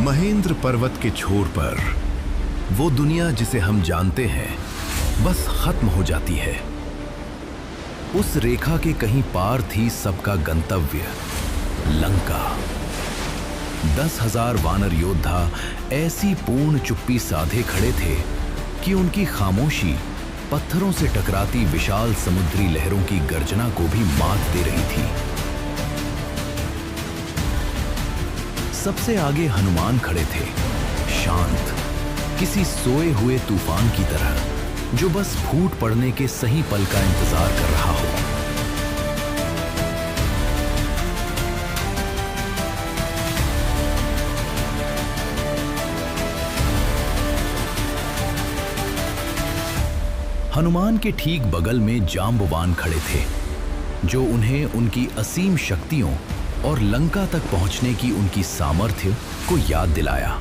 महेंद्र पर्वत के छोर पर वो दुनिया जिसे हम जानते हैं बस खत्म हो जाती है। उस रेखा के कहीं पार थी सबका गंतव्य, लंका। 10,000 वानर योद्धा ऐसी पूर्ण चुप्पी साधे खड़े थे कि उनकी खामोशी पत्थरों से टकराती विशाल समुद्री लहरों की गर्जना को भी मात दे रही थी। सबसे आगे हनुमान खड़े थे, शांत, किसी सोए हुए तूफान की तरह जो बस फूट पड़ने के सही पल का इंतजार कर रहा हो। हनुमान के ठीक बगल में जांबवान खड़े थे, जो उन्हें उनकी असीम शक्तियों और लंका तक पहुंचने की उनकी सामर्थ्य को याद दिलाया।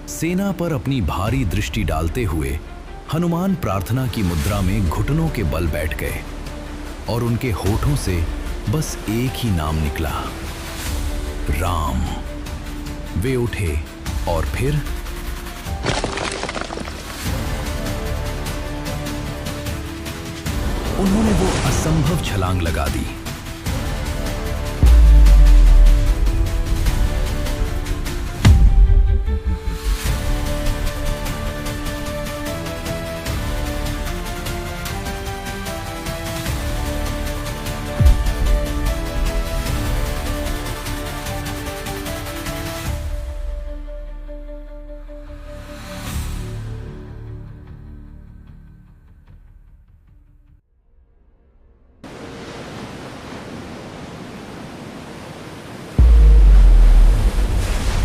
सेना पर अपनी भारी दृष्टि डालते हुए हनुमान प्रार्थना की मुद्रा में घुटनों के बल बैठ गए और उनके होठों से बस एक ही नाम निकला, राम। वे उठे और फिर उन्होंने वो असंभव छलांग लगा दी।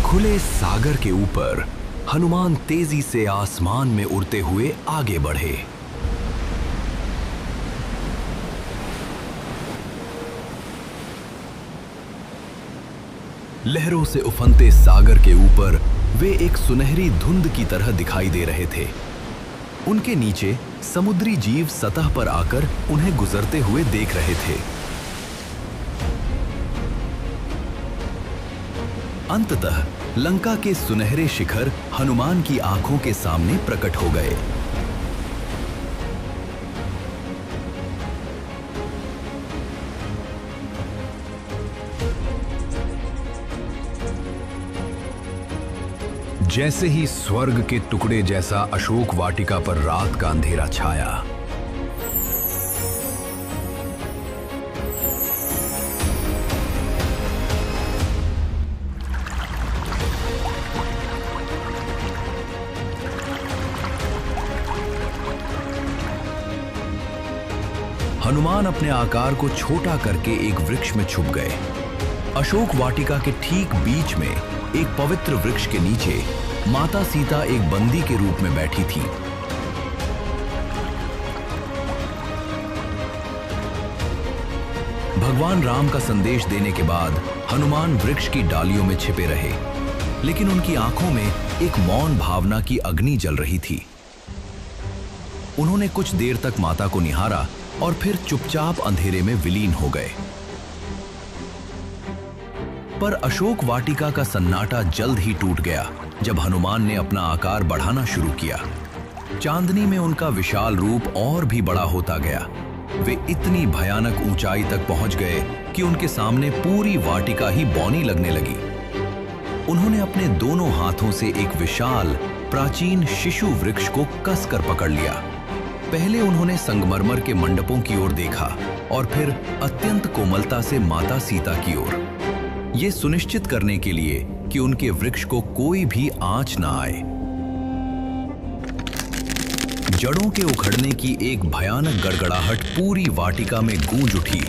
खुले सागर के ऊपर हनुमान तेजी से आसमान में उड़ते हुए आगे बढ़े। लहरों से उफनते सागर के ऊपर वे एक सुनहरी धुंध की तरह दिखाई दे रहे थे। उनके नीचे समुद्री जीव सतह पर आकर उन्हें गुजरते हुए देख रहे थे। अंततः लंका के सुनहरे शिखर हनुमान की आंखों के सामने प्रकट हो गए। जैसे ही स्वर्ग के टुकड़े जैसा अशोक वाटिका पर रात का अंधेरा छाया, हनुमान अपने आकार को छोटा करके एक वृक्ष में छुप गए। अशोक वाटिका के ठीक बीच में एक पवित्र वृक्ष के नीचे माता सीता एक बंदी के रूप में बैठी थी। भगवान राम का संदेश देने के बाद हनुमान वृक्ष की डालियों में छिपे रहे, लेकिन उनकी आंखों में एक मौन भावना की अग्नि जल रही थी। उन्होंने कुछ देर तक माता को निहारा और फिर चुपचाप अंधेरे में विलीन हो गए। पर अशोक वाटिका का सन्नाटा जल्द ही टूट गया जब हनुमान ने अपना आकार बढ़ाना शुरू किया। चांदनी में उनका विशाल रूप और भी बड़ा होता गया। वे इतनी भयानक ऊंचाई तक पहुंच गए कि उनके सामने पूरी वाटिका ही बौनी लगने लगी। उन्होंने अपने दोनों हाथों से एक विशाल प्राचीन शिशु वृक्ष को कसकर पकड़ लिया। पहले उन्होंने संगमरमर के मंडपों की ओर देखा और फिर अत्यंत कोमलता से माता सीता की ओर, ये सुनिश्चित करने के लिए कि उनके वृक्ष को कोई भी आंच ना आए। जड़ों के उखड़ने की एक भयानक गड़गड़ाहट पूरी वाटिका में गूंज उठी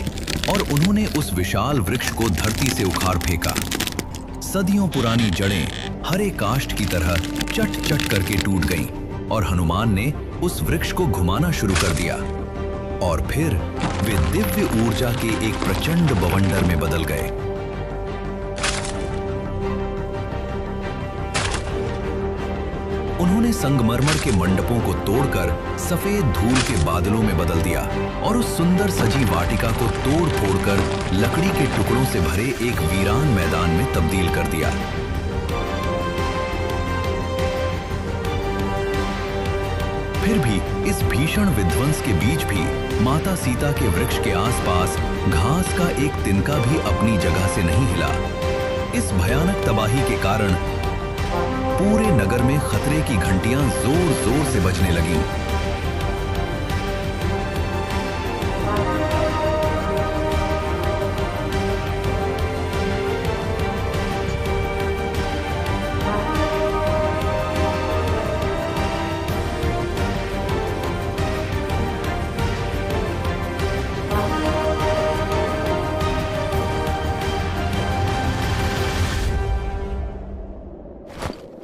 और उन्होंने उस विशाल वृक्ष को धरती से उखाड़ फेंका। सदियों पुरानी जड़ें हरे काष्ठ की तरह चट चट करके टूट गईं और हनुमान ने उस वृक्ष को घुमाना शुरू कर दिया और फिर वे दिव्य ऊर्जा के एक प्रचंड बवंडर में बदल गए। उन्होंने संगमरमर के मंडपों को तोड़कर सफेद धूल के बादलों में बदल दिया और उस सुंदर सजी वाटिका को तोड़ फोड़कर लकड़ी के टुकड़ों से भरे एक वीरान मैदान में तब्दील कर दिया। फिर भी इस भीषण विध्वंस के बीच भी माता सीता के वृक्ष के आसपास घास का एक तिनका भी अपनी जगह से नहीं हिला। इस भयानक तबाही के कारण पूरे नगर में खतरे की घंटियां जोर जोर से बजने लगीं।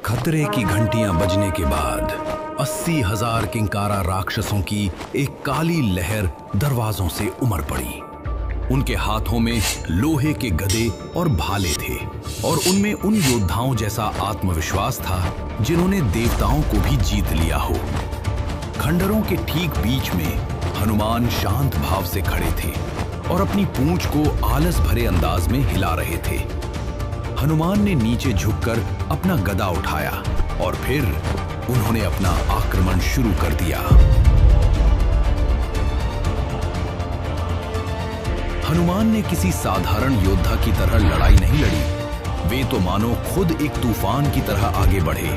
खतरे की घंटियां बजने के बाद 80,000 किंकारा राक्षसों की एक काली लहर दरवाजों से उमड़ पड़ी। उनके हाथों में लोहे के गदे और भाले थे और उनमें उन योद्धाओं जैसा आत्मविश्वास था जिन्होंने देवताओं को भी जीत लिया हो। खंडरों के ठीक बीच में हनुमान शांत भाव से खड़े थे और अपनी पूंछ को आलस भरे अंदाज में हिला रहे थे। हनुमान ने नीचे झुककर अपना गदा उठाया और फिर उन्होंने अपना आक्रमण शुरू कर दिया। हनुमान ने किसी साधारण योद्धा की तरह लड़ाई नहीं लड़ी। वे तो मानो खुद एक तूफान की तरह आगे बढ़े।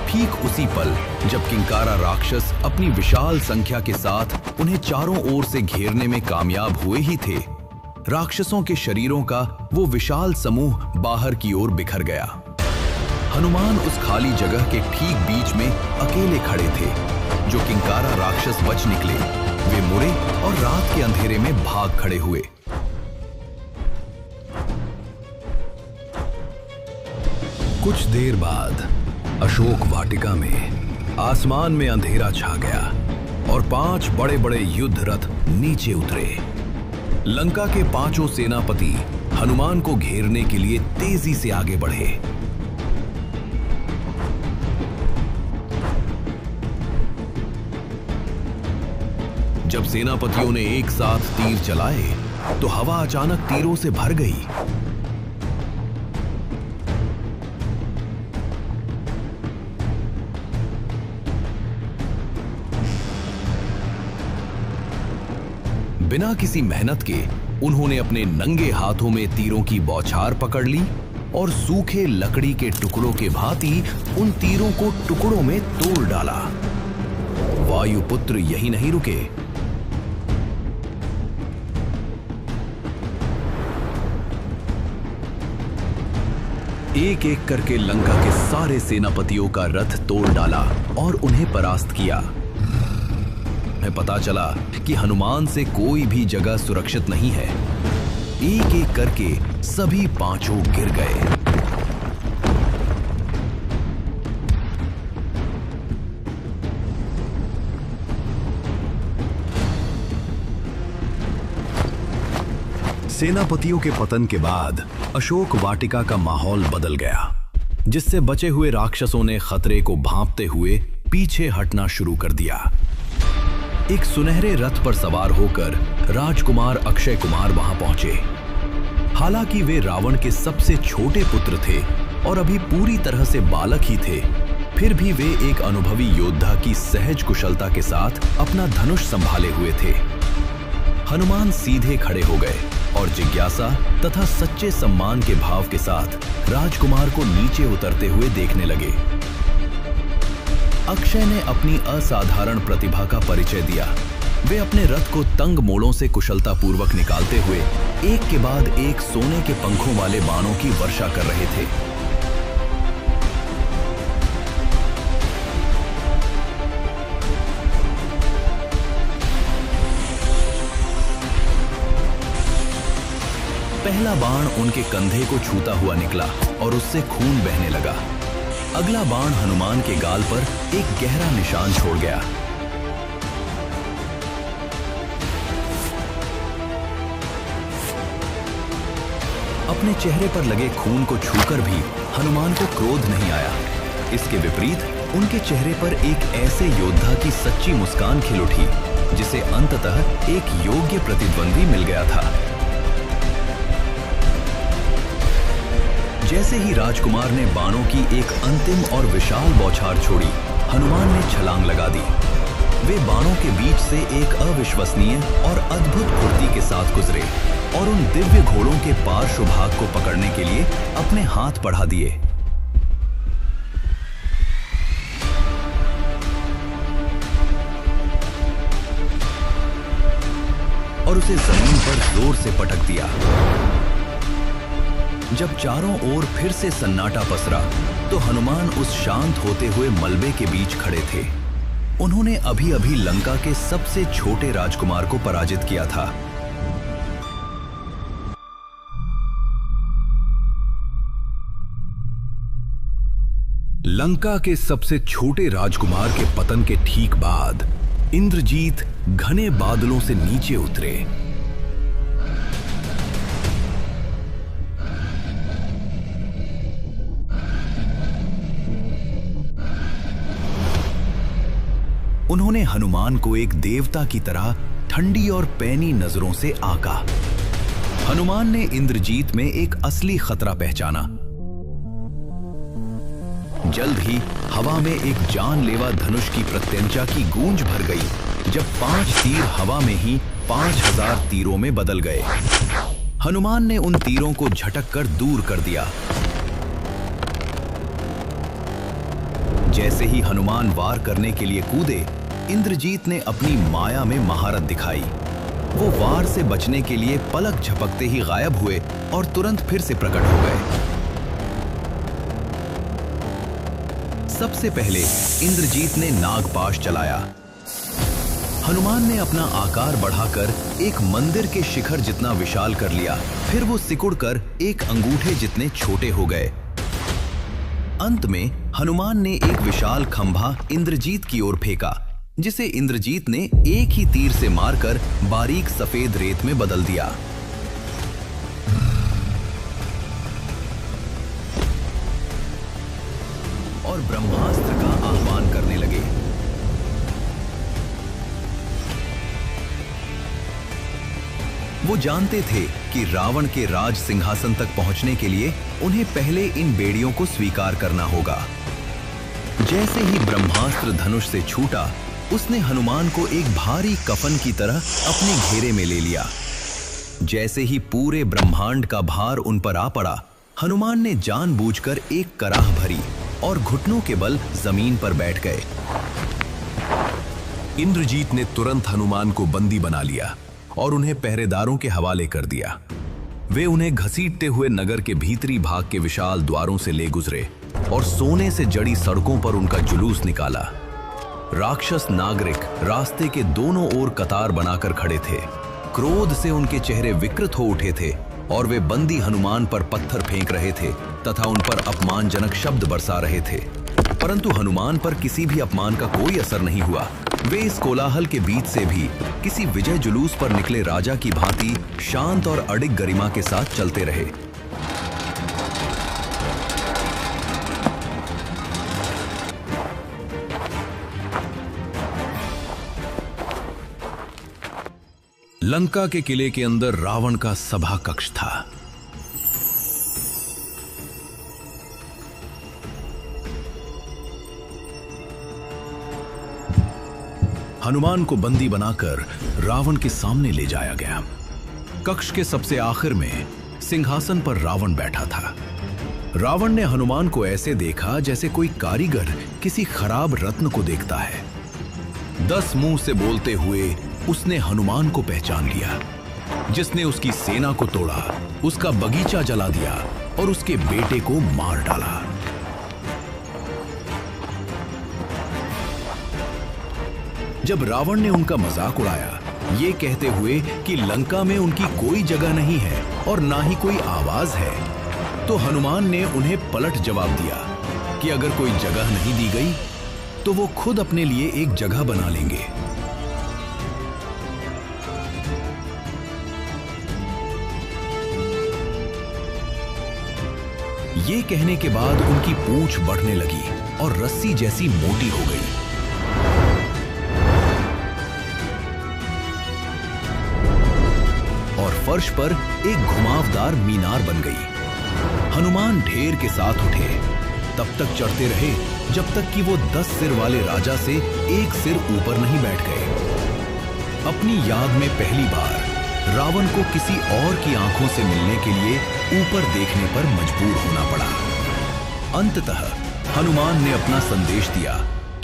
ठीक उसी पल जब किंकारा राक्षस अपनी विशाल संख्या के साथ उन्हें चारों ओर से घेरने में कामयाब हुए ही थे, राक्षसों के शरीरों का वो विशाल समूह बाहर की ओर बिखर गया। हनुमान उस खाली जगह के ठीक बीच में अकेले खड़े थे। जो किंकारा राक्षस बच निकले वे मुड़े और रात के अंधेरे में भाग खड़े हुए। कुछ देर बाद अशोक वाटिका में आसमान में अंधेरा छा गया और 5 बड़े बड़े युद्ध रथ नीचे उतरे। लंका के 5 सेनापति हनुमान को घेरने के लिए तेजी से आगे बढ़े। जब सेनापतियों ने एक साथ तीर चलाए तो हवा अचानक तीरों से भर गई। बिना किसी मेहनत के उन्होंने अपने नंगे हाथों में तीरों की बौछार पकड़ ली और सूखे लकड़ी के टुकड़ों के भांति उन तीरों को टुकड़ों में तोड़ डाला। वायुपुत्र यही नहीं रुके। एक एक करके लंका के सारे सेनापतियों का रथ तोड़ डाला और उन्हें परास्त किया। पता चला कि हनुमान से कोई भी जगह सुरक्षित नहीं है। एक एक करके सभी 5 गिर गए। सेनापतियों के पतन के बाद अशोक वाटिका का माहौल बदल गया, जिससे बचे हुए राक्षसों ने खतरे को भांपते हुए पीछे हटना शुरू कर दिया। एक सुनहरे रथ पर सवार होकर राजकुमार अक्षय कुमार वहां पहुंचे। हालांकि वे रावण के सबसे छोटे पुत्र थे और अभी पूरी तरह से बालक ही थे, फिर भी वे एक अनुभवी योद्धा की सहज कुशलता के साथ अपना धनुष संभाले हुए थे। हनुमान सीधे खड़े हो गए और जिज्ञासा तथा सच्चे सम्मान के भाव के साथ राजकुमार को नीचे उतरते हुए देखने लगे। अक्षय ने अपनी असाधारण प्रतिभा का परिचय दिया। वे अपने रथ को तंग मोड़ों से कुशलतापूर्वक निकालते हुए एक के बाद एक सोने के पंखों वाले बाणों की वर्षा कर रहे थे। पहला बाण उनके कंधे को छूता हुआ निकला और उससे खून बहने लगा। अगला बाण हनुमान के गाल पर एक गहरा निशान छोड़ गया। अपने चेहरे पर लगे खून को छूकर भी हनुमान को क्रोध नहीं आया। इसके विपरीत उनके चेहरे पर एक ऐसे योद्धा की सच्ची मुस्कान खिल उठी जिसे अंततः एक योग्य प्रतिद्वंदी मिल गया था। जैसे ही राजकुमार ने बाणों की एक अंतिम और विशाल बौछार छोड़ी, हनुमान ने छलांग लगा दी। वे बाणों के बीच से एक अविश्वसनीय और अद्भुत फुर्ती के साथ गुजरे और उन दिव्य घोड़ों के पार्श्व भाग को पकड़ने के लिए अपने हाथ बढ़ा दिए। और उसे जमीन पर जोर से पटक दिया। जब चारों ओर फिर से सन्नाटा पसरा तो हनुमान उस शांत होते हुए मलबे के बीच खड़े थे। उन्होंने अभी अभी लंका के सबसे छोटे राजकुमार को पराजित किया था। लंका के सबसे छोटे राजकुमार के पतन के ठीक बाद इंद्रजीत घने बादलों से नीचे उतरे। उन्होंने हनुमान को एक देवता की तरह ठंडी और पैनी नजरों से आका। हनुमान ने इंद्रजीत में एक असली खतरा पहचाना। जल्द ही हवा में एक जानलेवा धनुष की प्रत्यंचा की गूंज भर गई जब 5 तीर हवा में ही 5000 तीरों में बदल गए। हनुमान ने उन तीरों को झटक कर दूर कर दिया। जैसे ही हनुमान वार करने के लिए कूदे, इंद्रजीत ने अपनी माया में महारत दिखाई। वो वार से बचने के लिए पलक झपकते ही गायब हुए और तुरंत फिर से प्रकट हो गए। सबसे पहले इंद्रजीत ने नागपाश चलाया। हनुमान ने अपना आकार बढ़ाकर एक मंदिर के शिखर जितना विशाल कर लिया। फिर वो सिकुड़कर एक अंगूठे जितने छोटे हो गए। अंत में हनुमान ने एक विशाल खंभा इंद्रजीत की ओर फेंका, जिसे इंद्रजीत ने एक ही तीर से मारकर बारीक सफेद रेत में बदल दिया। और ब्रह्मास्त्र का आह्वान करने लगे। वो जानते थे कि रावण के राज सिंहासन तक पहुंचने के लिए उन्हें पहले इन बेड़ियों को स्वीकार करना होगा। जैसे ही ब्रह्मास्त्र धनुष से छूटा, उसने हनुमान को एक भारी कफन की तरह अपने घेरे में ले लिया। जैसे ही पूरे ब्रह्मांड का भार उन पर आ पड़ा, हनुमान ने जानबूझकर एक कराह भरी और घुटनों के बल जमीन पर बैठ गए। इंद्रजीत ने तुरंत हनुमान को बंदी बना लिया और उन्हें पहरेदारों के हवाले कर दिया। वे उन्हें घसीटते हुए नगर के भीतरी भाग के विशाल द्वारों से ले गुजरे और सोने से जड़ी सड़कों पर उनका जुलूस निकाला। राक्षस नागरिक रास्ते के दोनों ओर कतार बनाकर खड़े थे। क्रोध से उनके चेहरे विकृत हो उठे थे और वे बंदी हनुमान पर पत्थर फेंक रहे थे तथा उन पर अपमानजनक शब्द बरसा रहे थे। परंतु हनुमान पर किसी भी अपमान का कोई असर नहीं हुआ। वे इस कोलाहल के बीच से भी किसी विजय जुलूस पर निकले राजा की भांति शांत और अडिग गरिमा के साथ चलते रहे। लंका के किले के अंदर रावण का सभा कक्ष था। हनुमान को बंदी बनाकर रावण के सामने ले जाया गया। कक्ष के सबसे आखिर में सिंहासन पर रावण बैठा था। रावण ने हनुमान को ऐसे देखा जैसे कोई कारीगर किसी खराब रत्न को देखता है। 10 मुंह से बोलते हुए उसने हनुमान को पहचान लिया, जिसने उसकी सेना को तोड़ा, उसका बगीचा जला दिया और उसके बेटे को मार डाला। जब रावण ने उनका मजाक उड़ाया, ये कहते हुए कि लंका में उनकी कोई जगह नहीं है और ना ही कोई आवाज है, तो हनुमान ने उन्हें पलट जवाब दिया कि अगर कोई जगह नहीं दी गई तो वो खुद अपने लिए एक जगह बना लेंगे। ये कहने के बाद उनकी पूंछ बढ़ने लगी और रस्सी जैसी मोटी हो गई। और फर्श पर एक घुमावदार मीनार बन गई। हनुमान ढेर के साथ उठे, तब तक चढ़ते रहे जब तक कि वो 10 सिर वाले राजा से एक सिर ऊपर नहीं बैठ गए। अपनी याद में पहली बार रावण को किसी और की आंखों से मिलने के लिए ऊपर देखने पर मजबूर होना पड़ा। अंततः हनुमान ने अपना संदेश दिया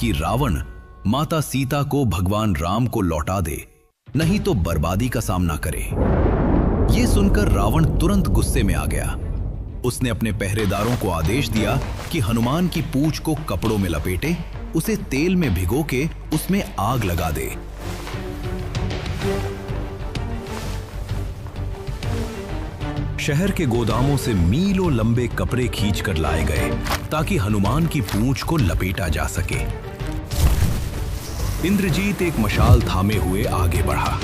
कि रावण माता सीता को भगवान राम को लौटा दे, नहीं तो बर्बादी का सामना करे। यह सुनकर रावण तुरंत गुस्से में आ गया। उसने अपने पहरेदारों को आदेश दिया कि हनुमान की पूंछ को कपड़ों में लपेटे, उसे तेल में भिगो के उसमें आग लगा दे। शहर के गोदामों से मीलों लंबे कपड़े खींचकर लाए गए ताकि हनुमान की पूंछ को लपेटा जा सके। इंद्रजीत एक मशाल थामे हुए आगे बढ़ा।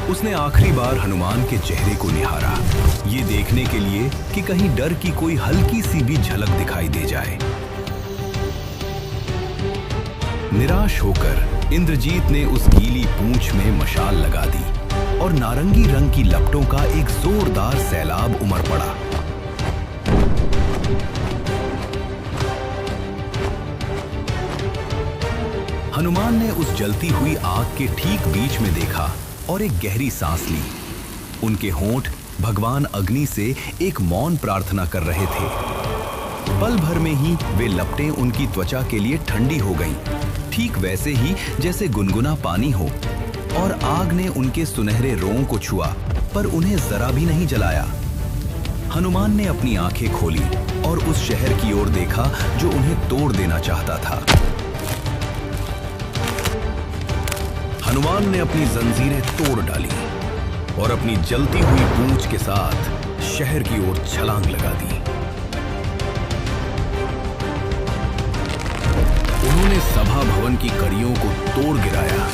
उसने आखिरी बार हनुमान के चेहरे को निहारा, ये देखने के लिए कि कहीं डर की कोई हल्की सी भी झलक दिखाई दे जाए। निराश होकर इंद्रजीत ने उस गीली पूंछ में मशाल लगा दी और नारंगी रंग की लपटों का एक जोरदार सैलाब उमड़ पड़ा। हनुमान ने उस जलती हुई आग के ठीक बीच में देखा और एक गहरी सांस ली। उनके होंठ भगवान अग्नि से एक मौन प्रार्थना कर रहे थे। पल भर में ही वे लपटें उनकी त्वचा के लिए ठंडी हो गईं, ठीक वैसे ही जैसे गुनगुना पानी हो, और आग ने उनके सुनहरे रोंग को छुआ पर उन्हें जरा भी नहीं जलाया। हनुमान ने अपनी आंखें खोली और उस शहर की ओर देखा जो उन्हें तोड़ देना चाहता था। हनुमान ने अपनी जंजीरें तोड़ डाली और अपनी जलती हुई पूंछ के साथ शहर की ओर छलांग लगा दी। उन्होंने सभा भवन की कड़ियों को तोड़ गिराया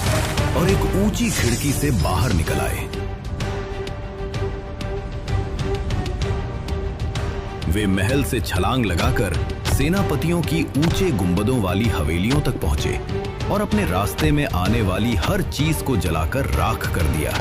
और एक ऊंची खिड़की से बाहर निकल आए। वे महल से छलांग लगाकर सेनापतियों की ऊंचे गुंबदों वाली हवेलियों तक पहुंचे और अपने रास्ते में आने वाली हर चीज को जलाकर राख कर दिया।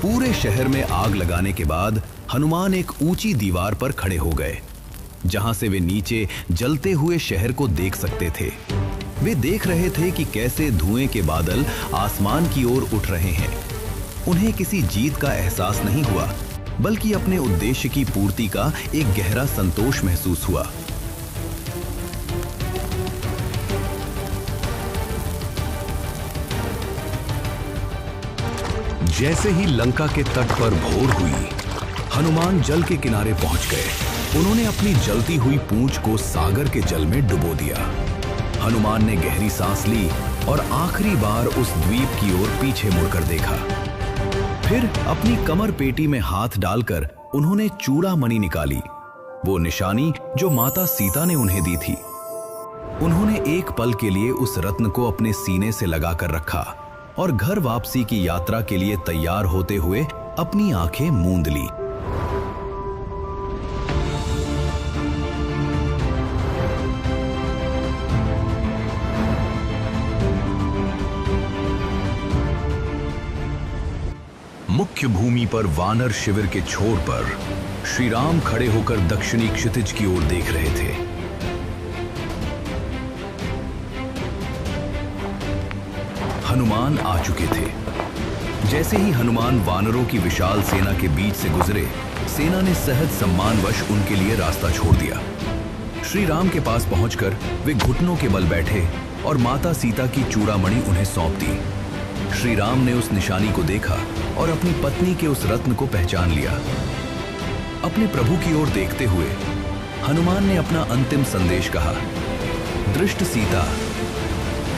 पूरे शहर में आग लगाने के बाद हनुमान एक ऊंची दीवार पर खड़े हो गए, जहां से वे नीचे जलते हुए शहर को देख सकते थे। वे देख रहे थे कि कैसे धुएं के बादल आसमान की ओर उठ रहे हैं। उन्हें किसी जीत का एहसास नहीं हुआ, बल्कि अपने उद्देश्य की पूर्ति का एक गहरा संतोष महसूस हुआ। जैसे ही लंका के तट पर भोर हुई, हनुमान जल के किनारे पहुंच गए। उन्होंने अपनी जलती हुई पूंछ को सागर के जल में डुबो दिया। हनुमान ने गहरी सांस ली और आखिरी बार उस द्वीप की ओर पीछे मुड़कर देखा। फिर अपनी कमर पेटी में हाथ डालकर उन्होंने चूड़ामणि निकाली, वो निशानी जो माता सीता ने उन्हें दी थी। उन्होंने एक पल के लिए उस रत्न को अपने सीने से लगाकर रखा और घर वापसी की यात्रा के लिए तैयार होते हुए अपनी आंखें मूंद ली। मुख्य भूमि पर वानर शिविर के छोर पर श्री राम खड़े होकर दक्षिणी क्षितिज की ओर देख रहे थे। हनुमान आ चुके थे। जैसे ही हनुमान वानरों की विशाल सेना के बीच से गुजरे, सेना ने सहज सम्मानवश उनके लिए रास्ता छोड़ दिया। श्री राम के पास पहुंचकर वे घुटनों के बल बैठे और माता सीता की चूड़ामणि उन्हें सौंप दी। श्री राम ने उस निशानी को देखा और अपनी पत्नी के उस रत्न को पहचान लिया। अपने प्रभु की ओर देखते हुए हनुमान ने अपना अंतिम संदेश कहा। दृष्ट सीता।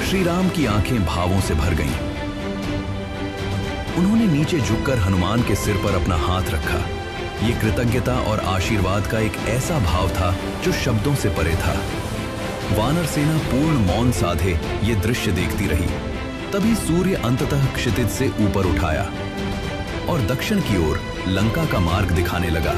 श्री राम की आंखें भावों से भर गईं। उन्होंने नीचे झुककर हनुमान के सिर पर अपना हाथ रखा। ये कृतज्ञता और आशीर्वाद का एक ऐसा भाव था जो शब्दों से परे था। वानर सेना पूर्ण मौन साधे ये दृश्य देखती रही। तभी सूर्य अंततः क्षितिज से ऊपर उठाया और दक्षिण की ओर लंका का मार्ग दिखाने लगा।